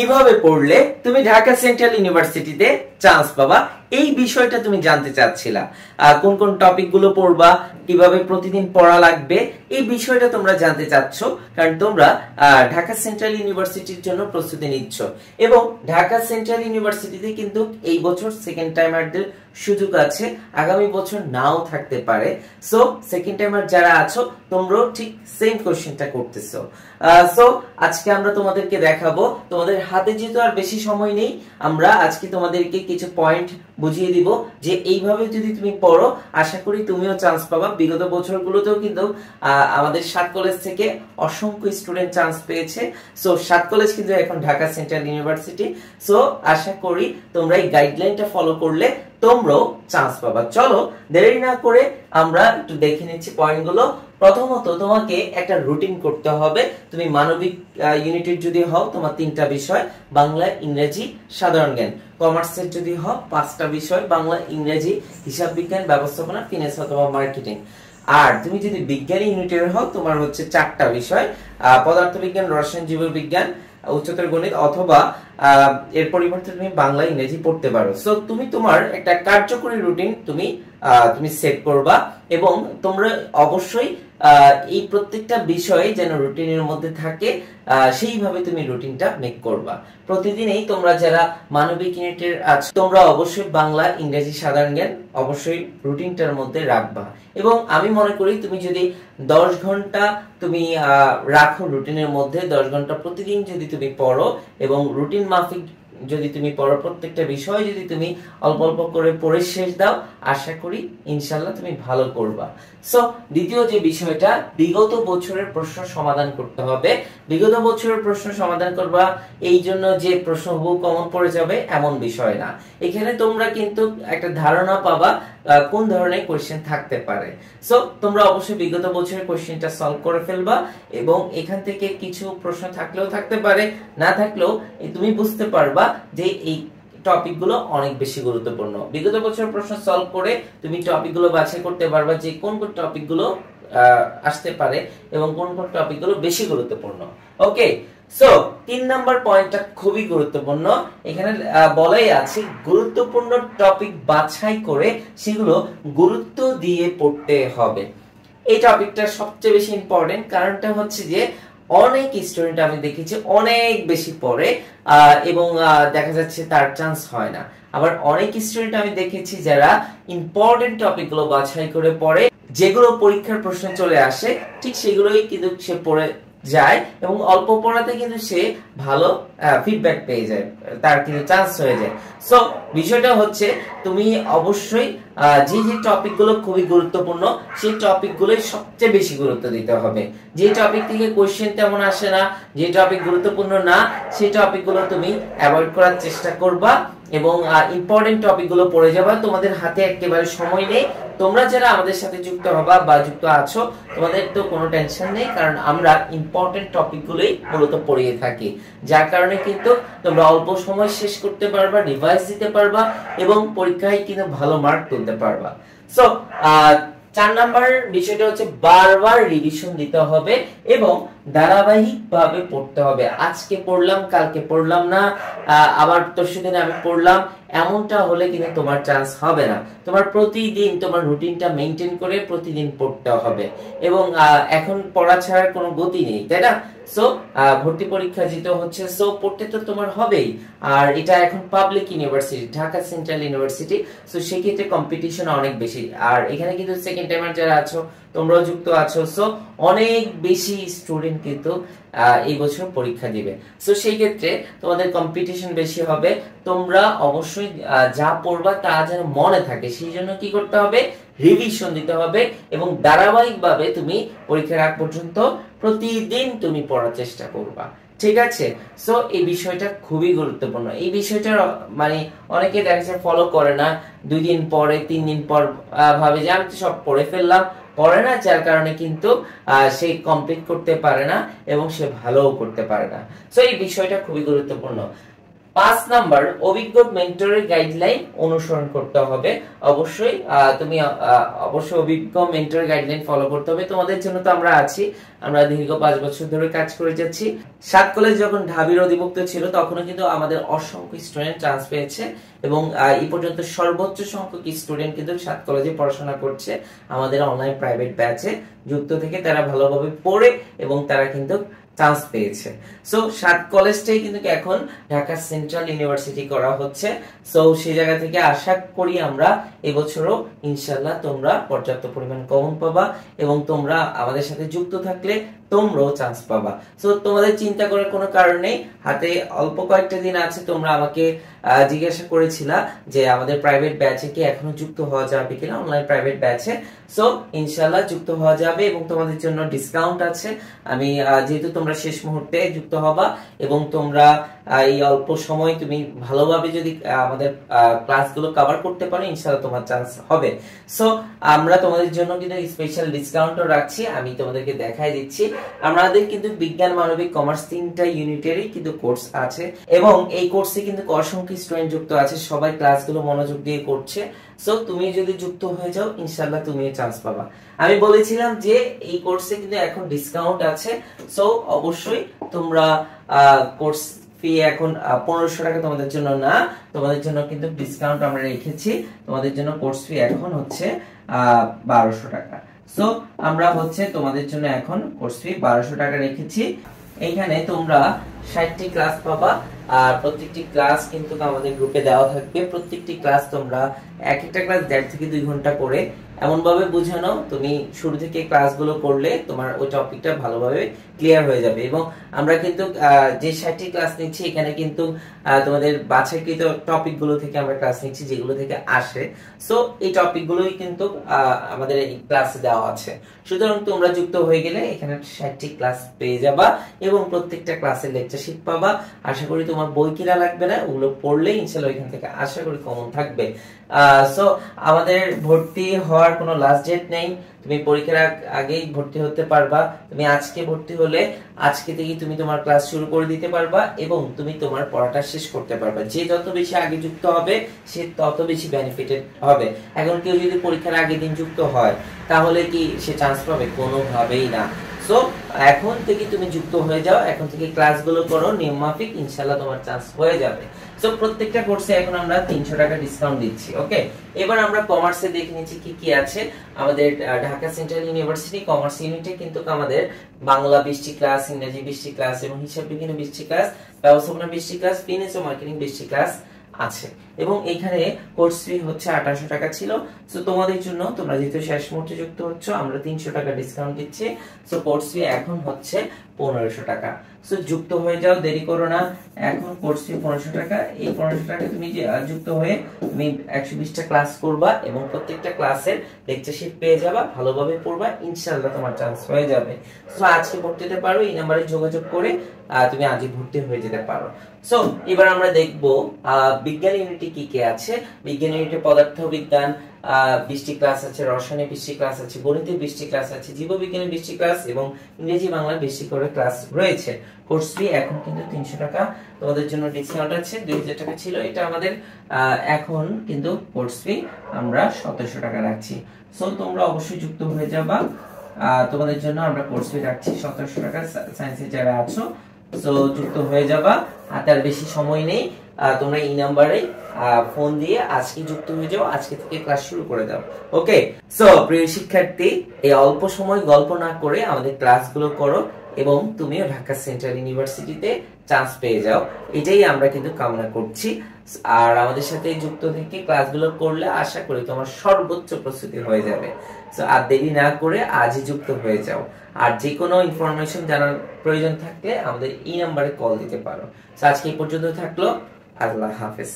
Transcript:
কিভাবে পড়লে তুমি ঢাকা সেন্ট্রাল ইউনিভার্সিটিতে চান্স পাবা এই বিষয়টা তুমি জানতে চাচ্ছিলা। কোন কোন টপিক গুলো পড়বা, কিভাবে প্রতিদিন পড়া লাগবে, এই বিষয়টা তোমরা জানতে চাচ্ছ, কারণ তোমরা ঢাকা সেন্ট্রাল ইউনিভার্সিটির জন্য প্রস্তুতি নিচ্ছ এবং ঢাকা সেন্ট্রাল ইউনিভার্সিটিতে কিন্তু এই বছর সেকেন্ড টাইমারদের সুযোগ আছে, আগামী বছর নাও থাকতে পারে। সো সেকেন্ড টাইমার যারা আছো তোমরাও ঠিক সেম কোশ্চেনটা করতেছো। সো আজকে আমরা তোমাদেরকে দেখাবো, তোমাদের হাতে যেহেতু আর বেশি সময় নেই, আমরা আজকে তোমাদেরকে কিছু পয়েন্ট বুঝিয়ে দিব যে এইভাবে যদি তুমি পড়ো আশা করি তুমিও চান্স পাবা। বিগত বছরগুলোতেও কিন্তু আমাদের 7 কলেজ থেকে অসংখ্য স্টুডেন্ট চান্স পেয়েছে। সো 7 কলেজ কিন্তু এখন ঢাকা সেন্ট্রাল ইউনিভার্সিটি। সো আশা করি তোমরা এই গাইডলাইনটা ফলো করলে তোমরাও চান্স পাবা। চলো দেরি না করে আমরা একটু দেখে নিচ্ছি পয়েন্টগুলো। প্রথমত তোমাকে একটা রুটিন করতে হবে। তুমি মানবিক ইউনিটের যদি হও তোমার 3টা বিষয়, বাংলা, ইংরেজি, সাধারণ জ্ঞান। কমার্সের যদি হও 5টা বিষয়, বাংলা, ইংরেজি, হিসাব বিজ্ঞান, ব্যবস্থাপনা, ফিন্যান্স অথবা মার্কেটিং। আর তুমি যদি বিজ্ঞানী ইউনিটের হও তোমার হচ্ছে 4টা বিষয়, পদার্থবিজ্ঞান, রসায়ন, জীববিজ্ঞান, উচ্চতর গণিত, অথবা এর পরিবর্তে তুমি বাংলা, ইংরেজি পড়তে পারো। সো তুমি তোমার একটা কার্যকরী রুটিন তুমি সেট করবা এবং তোমরা অবশ্যই এই প্রত্যেকটা বিষয় যেন রুটিনের মধ্যে থাকে সেইভাবে তুমি রুটিনটা মেক করবা। প্রতিদিনই তোমরা যারা মানবিক ইউনিটের আছো তোমরা অবশ্যই বাংলা, ইংরেজি, সাধারণ জ্ঞান অবশ্যই রুটিনটার মধ্যে রাখবা। এবং আমি মনে করি তুমি যদি 10 ঘন্টা তুমি রাখো রুটিনের মধ্যে, 10 ঘন্টা প্রতিদিন যদি তুমি পড়ো এবং রুটিন মাফিক যদি তুমি পড়ো, প্রত্যেকটা বিষয় যদি তুমি অল্প অল্প করে পড়ে শেষ দাও, আশা করি ইনশাআল্লাহ তুমি ভালো করবা। সো দ্বিতীয় যে বিষয়টা, বিগত বছরের প্রশ্ন সমাধান করতে হবে। বিগত বছরের প্রশ্ন সমাধান করবা এই জন্য যে প্রশ্ন হুবহু কমন পড়ে যাবে এমন বিষয় না। এখানে তোমরা কিন্তু একটা ধারণা পাবা কোন ধরনের কোশ্চেন থাকতে পারে। সো তোমরা অবশ্যই বিগত বছরের কোশ্চেনটা সলভ করে ফেলবা এবং এখান থেকে কিছু প্রশ্ন থাকলেও থাকতে পারে, না থাকলেও তুমি বুঝতে পারবা যে এই টপিকগুলো অনেক বেশি গুরুত্বপূর্ণ। বিগত বছরের প্রশ্ন সলভ করে তুমি টপিকগুলো বাছাই করতে পারবা যে কোন কোন টপিকগুলো আসতে পারে এবং কোন কোন টপিকগুলো বেশি গুরুত্বপূর্ণ। ওকে, সো 3 নাম্বার পয়েন্টটা খুবই গুরুত্বপূর্ণ। এখানে বলাই আছে গুরুত্বপূর্ণ টপিক বাছাই করে সেগুলো গুরুত্ব দিয়ে পড়তে হবে। এই টপিকটা সবচেয়ে বেশি ইম্পর্টেন্ট, কারণটা হচ্ছে যে অনেক স্টুডেন্ট আমি দেখেছি অনেক বেশি পড়ে এবং দেখা যাচ্ছে তার চান্স হয় না। আবার অনেক স্টুডেন্ট আমি দেখেছি যারা ইম্পর্টেন্ট টপিকগুলো বাছাই করে পড়ে, যেগুলো পরীক্ষার প্রশ্ন চলে আসে ঠিক সেগুলোই কিন্তু সে পড়ে যায় এবং অল্প পড়াতে কিন্তু সে ভালো ফিডব্যাক পেয়ে যায়, তার কিন্তু চান্স হয়ে যায়। সো বিষয়টা হচ্ছে তুমি অবশ্যই যে যে টপিকগুলো খুবই গুরুত্বপূর্ণ সেই টপিকগুলোই সবচেয়ে বেশি গুরুত্ব দিতে হবে। যে টপিক থেকে কোশ্চেন তেমন আসে না, যে টপিক গুরুত্বপূর্ণ না, সেই টপিকগুলো তুমি অ্যাভয়েড করার চেষ্টা করবা এবং ইম্পর্টেন্ট টপিকগুলো পড়ে যাবা। তোমাদের হাতে একেবারে সময় নেই। তোমরা যারা আমাদের সাথে যুক্ত হবা বা যুক্ত আছো তোমাদের তো কোনো টেনশন নেই, কারণ আমরা ইম্পর্টেন্ট টপিকগুলোই মূলত পড়িয়ে থাকি, যার কারণে কিন্তু তোমরা অল্প সময় শেষ করতে পারবা, রিভাইজ দিতে পারবা এবং পরীক্ষায় কিন্তু ভালো মার্ক তুলতে পারবা। সো 4 নাম্বার বিষয়টা হচ্ছে বারবার রিভিশন দিতে হবে এবং ধারাবাহিকভাবে পড়তে হবে। আজকে পড়লাম কালকে পড়লাম না, আবার পরশুদিন আমি পড়লাম, এমনটা হলে কিন্তু তোমার চান্স হবে না। তোমার প্রতিদিন তোমার রুটিনটা মেইনটেইন করে প্রতিদিন পড়তে হবে এবং এখন পড়া ছাড়া কোনো গতি নেই, তাই না? সো ভর্তি পরীক্ষা যেটা হচ্ছে, সো পড়তে তো তোমার হবেই। আর এটা এখন public university, Dhaka central university, so সেক্ষেত্রে কম্পিটিশন অনেক বেশি। আর এখানে কিন্তু সেকেন্ড টাইমার যারা আছো তোমরাও যুক্ত আছো, সো অনেক বেশি স্টুডেন্ট কিন্তু এই বছর পরীক্ষা দিবে। সো সেই ক্ষেত্রে তোমাদের কম্পিটিশন বেশি হবে। তোমরা অবশ্যই যা পড়বা তা যেন মনে থাকে সেই জন্য কি করতে হবে, রিভিশন দিতে হবে এবং ধারাবাহিকভাবে তুমি পরীক্ষার আগ পর্যন্ত প্রতিদিন তুমি পড়ার চেষ্টা করবা, ঠিক আছে? সো এই বিষয়টা খুবই গুরুত্বপূর্ণ। এই বিষয়টা মানে অনেকে দেখা যায় ফলো করে না, 2 দিন পরে 3 দিন পর ভাবে যে আমি তো সব পড়ে ফেললাম, পড়ে না, যার কারণে কিন্তু সে কমপ্লিট করতে পারে না এবং সে ভালোও করতে পারে না। সো এই বিষয়টা খুবই গুরুত্বপূর্ণ। 5 নাম্বার, অভিজ্ঞ মেন্টরের গাইডলাইন অনুসরণ করতে হবে। অবশ্যই তুমি অবশ্যই অভিজ্ঞ মেন্টরের গাইডলাইন ফলো করতে হবে। তোমাদের জন্য তো আমরা আছি, আমরা দীর্ঘ 5 বছর ধরে কাজ করে যাচ্ছি। 7 কলেজ যখন ঢাবির অধিভুক্ত ছিল তখনও কিন্তু আমাদের অসংখ্য স্টুডেন্ট চান্স পেয়েছে এবং এই পর্যন্ত সর্বোচ্চ সংখ্যক স্টুডেন্ট কিন্তু 7 কলেজে পড়াশোনা করছে আমাদের অনলাইন প্রাইভেট ব্যাচে যুক্ত থেকে। তারা ভালোভাবে পড়ে এবং তারা কিন্তু চান্স পেয়েছে। সো 7 কলেজটাই কিন্তু এখন ঢাকা সেন্ট্রাল ইউনিভার্সিটি করা হচ্ছে। সো সেই জায়গা থেকে আশা করি আমরা এবছরও ইনশাআল্লাহ তোমরা পর্যাপ্ত পরিমাণ কমন পাবা এবং তোমরা আমাদের সাথে যুক্ত থাকলে তোমরাও চান্স পাবা। সো তোমাদের চিন্তা করার কোনো কারণ নেই, হাতে অল্প কয়েকটা দিন আছে। তোমরা আমাকে জিজ্ঞাসা করেছিলা যে আমাদের প্রাইভেট ব্যাচে কি এখনো যুক্ত হওয়া যাবে কিনা, অনলাইন প্রাইভেট ব্যাচে। সো ইনশাআল্লাহ যুক্ত হওয়া যাবে এবং তোমাদের জন্য ডিসকাউন্ট আছে। আমি যেহেতু তোমরা শেষ মুহূর্তে যুক্ত হবা এবং তোমরা এই অল্প সময় তুমি ভালোভাবে যদি আমাদের ক্লাসগুলো কভার করতে পারো ইনশাআল্লাহ তোমার চান্স হবে। সো আমরা তোমাদের জন্য কিন্তু স্পেশাল ডিসকাউন্টও রাখছি, আমি তোমাদেরকে দেখাই দিচ্ছি। আমাদের কিন্তু বিজ্ঞান, মানবিক, কমার্স 3টা ইউনিটেরই কিন্তু কোর্স আছে এবং এই কোর্সে কিন্তু অসংখ্য স্টুডেন্ট যুক্ত আছে, সবাই ক্লাসগুলো মনোযোগ দিয়ে করছে। সো তুমি যদি যুক্ত হয়ে যাও ইনশাআল্লাহ তুমি চান্স পাবা। আমি বলেছিলাম যে এই কোর্সে কিন্তু এখন ডিসকাউন্ট আছে। সো অবশ্যই তোমরা কোর্স ফি এখন 1500 টাকা তোমাদের জন্য না, তোমাদের জন্য কিন্তু ডিসকাউন্ট আমরা রেখেছি। তোমাদের জন্য কোর্স ফি এখন হচ্ছে 1200 টাকা। সো আমরা হচ্ছে তোমাদের জন্য এখন কোর্স ফি 1200 টাকা রেখেছি। এইখানে তোমরা 60টি ক্লাস পাবা আর প্রত্যেকটি ক্লাস কিন্তু আমাদের গ্রুপে দেওয়া থাকবে। প্রত্যেকটি ক্লাস তোমরা এক একটা ক্লাস 1.5 থেকে 2 ঘন্টা করে এমন ভাবে বুঝানো, তুমি শুরু থেকে ক্লাসগুলো করলে তোমার ওই টপিকটা ভালোভাবে ক্লিয়ার হয়ে যাবে। এবং আমরা কিন্তু যে 60টি ক্লাস নিচ্ছি এখানে কিন্তু তোমাদের বাছাইকৃত টপিকগুলো থেকে আমরা ক্লাস নিচ্ছি যেগুলো থেকে আসে। সো এই টপিকগুলোই কিন্তু আমাদের এই ক্লাসে দেওয়া আছে। সুতরাং তোমরা যুক্ত হয়ে গেলে এখানে 60টি ক্লাস পেয়ে যাবা এবং প্রত্যেকটা ক্লাসের লেকচার শিট পাবা। আশা করি তোমার বই কিনা লাগবে না, ওগুলো পড়লে ইনশাআল্লাহ এখান থেকে আশা করি কমন থাকবে। সো আমাদের ভর্তি হওয়ার কোনো লাস্ট ডেট নেই, তুমি পরীক্ষার আগেই ভর্তি হতে পারবা। তুমি আজকে ভর্তি হলে আজকে থেকেই তুমি তোমার ক্লাস শুরু করে দিতে পারবা এবং তুমি তোমার পড়াটা শেষ করতে পারবা। যে যত বেশি আগে যুক্ত হবে সে তত বেশি বেনিফিটেড হবে। এখন কেউ যদি পরীক্ষার আগের দিন যুক্ত হয় তাহলে কি সে চান্স পাবে? কোনোভাবেই না। সো এখন থেকে তুমি যুক্ত হয়ে যাও, এখন থেকে ক্লাসগুলো করো নিয়ম মাফিক, ইনশাআল্লাহ তোমার চান্স হয়ে যাবে। সো প্রত্যেকটা কোর্সে এখন আমরা 300 টাকা ডিসকাউন্ট দিচ্ছি। ওকে, এবার আমরা কমার্সে দেখে নিচ্ছি কি কি আছে। আমাদের ঢাকা সেন্ট্রাল ইউনিভার্সিটি কমার্স ইউনিটে কিন্তু আমাদের বাংলা 20টি ক্লাস, ইংরেজি 20টি ক্লাস এবং হিসাব বিজ্ঞান 20টি ক্লাস, ব্যবস্থাপনা 20টি ক্লাস, ফিনান্স ও মার্কেটিং 20টি ক্লাস আছে এবং এখানে কোর্স ফি হচ্ছে 2800 টাকা ছিল। সো তোমাদের জন্য, তোমরা যেহেতু শেষ মুহূর্তে যুক্ত হচ্ছ, আমরা 300 টাকা ডিসকাউন্ট দিচ্ছি। সো কোর্স ফি এখন হচ্ছে 1500 টাকা। সো যুক্ত হয়ে যাও, দেরি করো না। এখন কোর্স ফি 1500 টাকা। এই 1500 টাকা তুমি যুক্ত হয়ে তুমি 120টা ক্লাস করবা এবং প্রত্যেকটা ক্লাসের লেকচার শিট পেয়ে যাবা, ভালোভাবে পড়বা, ইনশাআল্লাহ তোমার চান্স হয়ে যাবে। সো আজকে ভর্তি হতে পারো, এই নম্বরে যোগাযোগ করে তুমি আজই ভর্তি হয়ে যেতে পারো। সো এবার আমরা দেখবো বিজ্ঞান ইউনিটে কি কি আছে। বিজ্ঞান ইউনিটে পদার্থ বিজ্ঞান 20টি ক্লাস আছে, রসায়নে 20টি ক্লাস আছে, গণিতে 20টি ক্লাস আছে, জীববিজ্ঞানে 20টি ক্লাস এবং ইংরেজি বাংলা 20টি করে ক্লাস রয়েছে। কোর্স ফি এখন কিন্তু 300 টাকা, তোমাদের জন্য ডিসকাউন্ট আছে। 2000 টাকা ছিল এটা আমাদের, এখন কিন্তু কোর্স ফি আমরা 1700 টাকা রাখছি। সো তোমরা অবশ্যই যুক্ত হয়ে যাবা, তোমাদের জন্য আমরা কোর্স ফি রাখছি 1700 টাকা। সায়েন্সে যারা আছো সো যুক্ত হয়ে যাবা, হাতে আর বেশি সময় নেই। তোমরা এই নাম্বারে ফোন দিয়ে আজকে যুক্ত হয়ে যাও, আজকে থেকে ক্লাস শুরু করে দাও। ওকে, সো প্রিয় শিক্ষার্থী, এই অল্প সময় গল্প না করে আমাদের ক্লাসগুলো করো এবং তুমিও ঢাকা সেন্ট্রাল ইউনিভার্সিটিতে চান্স পেয়ে যাও, এটাই আমরা কিন্তু কামনা করছি। আর আমাদের সাথে যুক্ত থেকে ক্লাসগুলো করলে আশা করি তোমার সর্বোচ্চ প্রস্তুতি হয়ে যাবে। সো আর দেরি না করে আজই যুক্ত হয়ে যাও। আর যে কোনো ইনফরমেশন জানার প্রয়োজন থাকলে আমাদের এই নাম্বারে কল দিতে পারো। আজকে এই পর্যন্ত থাকলো, আল্লাহ হাফেজ।